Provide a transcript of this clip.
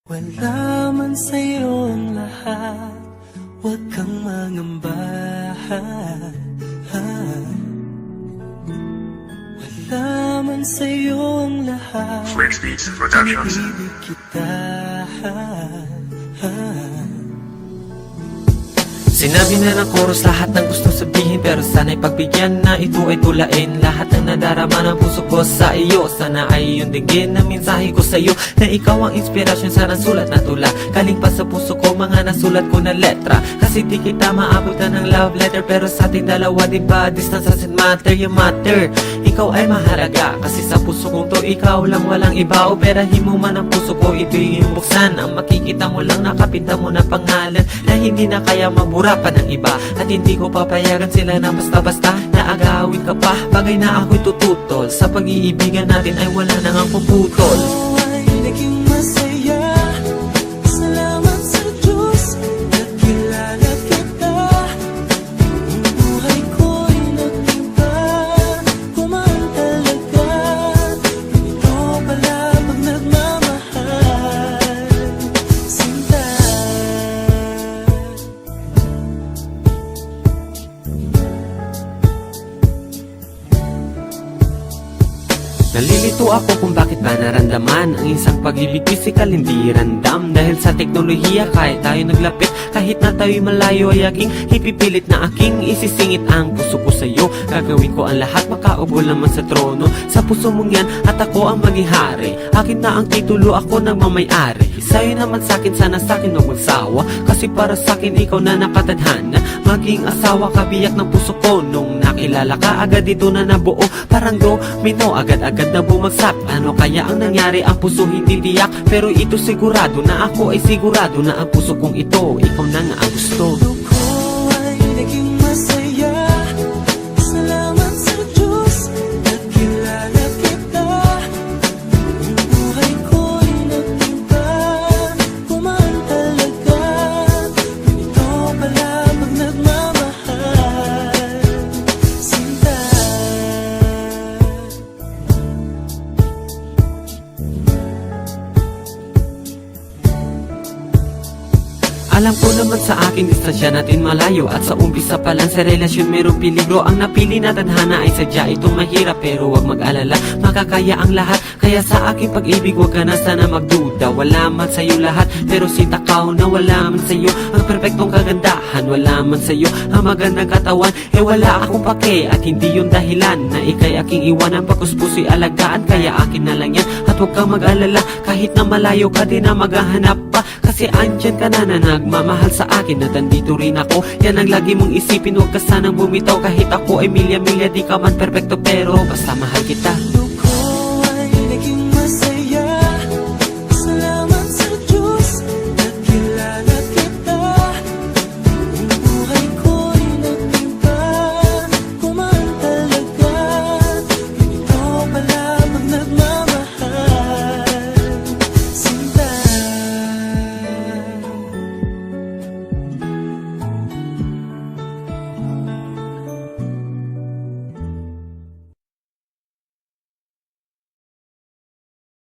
Wala man sa'yo ang lahat, huwag kang mangamba. Wala man sa'yo ang lahat, Flex Beats Productions. pinag-ibig kita. Sinabi na ng chorus lahat ng gusto sabihin, pero sana'y pagbigyan na ito ay tulain. Lahat ng nadarama ng puso ko sa iyo, sana ay iyong dinggin na mensahe ko sa iyo, na ikaw ang inspirasyon sa nasulat na tula. Galing pa sa puso ko mga nasulat ko na letra, kasi di kita maabutan ng love letter. Pero sa ating dalawa diba distance doesn't matter, you matter. Ikaw ay mahalaga, kasi sa puso kong to ikaw lang, walang iba. Operahin mo man ang puso ko, ito'y buksan. Ang makikita mo lang, nakapinta mo na pangalan na hindi na kaya mabura pa ng iba. At hindi ko papayagan sila na basta-basta na agawin ka pa. Bagay na ako'y tututol, sa pag-iibigan natin ay wala nang ang puputol. Ikaw ay naging masaya, salamat sa Diyos, nakilala kita. Ang buhay ko'y nagtimba, kumaan talaga. Ito pala pag nagmamahal, sinta. Nalilito ako kung bakit ba naramdaman ang isang pag-ibig physical hindi random. Dahil sa teknolohiya kahit tayo naglapit, kahit na tayo'y malayo ay aking ipipilit na aking isisingit ang puso ko sa'yo. Gagawin ko ang lahat, makaubo naman sa trono. Sa puso mong yan at ako ang maging hari. Akin na ang titulo, ako nagmamay-ari. Sa'yo naman sa'kin, sana sa'kin huwag magsawa, kasi para sa'kin ikaw na nakatadhana. Maging asawa, kabiyak ng puso ko. Nung nakilala ka, agad dito na nabuo. Parang domino, agad-agad na bumagsak. Ano kaya ang nangyari? Ang puso hindi tiyak, pero ito sigurado na ako ay sigurado na ang puso kong ito, ikaw na nga ang gusto. Ito ay naging masaya, salamat sa Diyos, nakilala kita. Ang buhay ko'y nagtimba, kumaan talaga. Ito pala pag nagmamahal, sinta. Alam ko naman sa akin distansya natin malayo, at sa umpisa pa lang sa relasyon merong peligro. Ang napili na tadhana ay sadya itong mahirap, pero wag mag-alala, makakaya ang lahat. Kaya sa aking pag-ibig wag ka na sana magduda. Wala man sa'yo lahat, pero si takaw na wala man sa'yo ang perpektong kagandahan. Wala man sa'yo ang magandang katawan, wala akong pake. At hindi yun dahilan na ikay aking iwanan, pagkus puso'y alagaan. Kaya akin na lang yan, at huwag kang mag-alala, kahit na malayo ka din na maghahanap pa, kasi andyan ka na nagmamahal sa akin, at andito rin ako. Yan ang lagi mong isipin, huwag ka sanang bumitaw. Kahit ako ay milya-milya, di ka man perpekto, pero basta mahal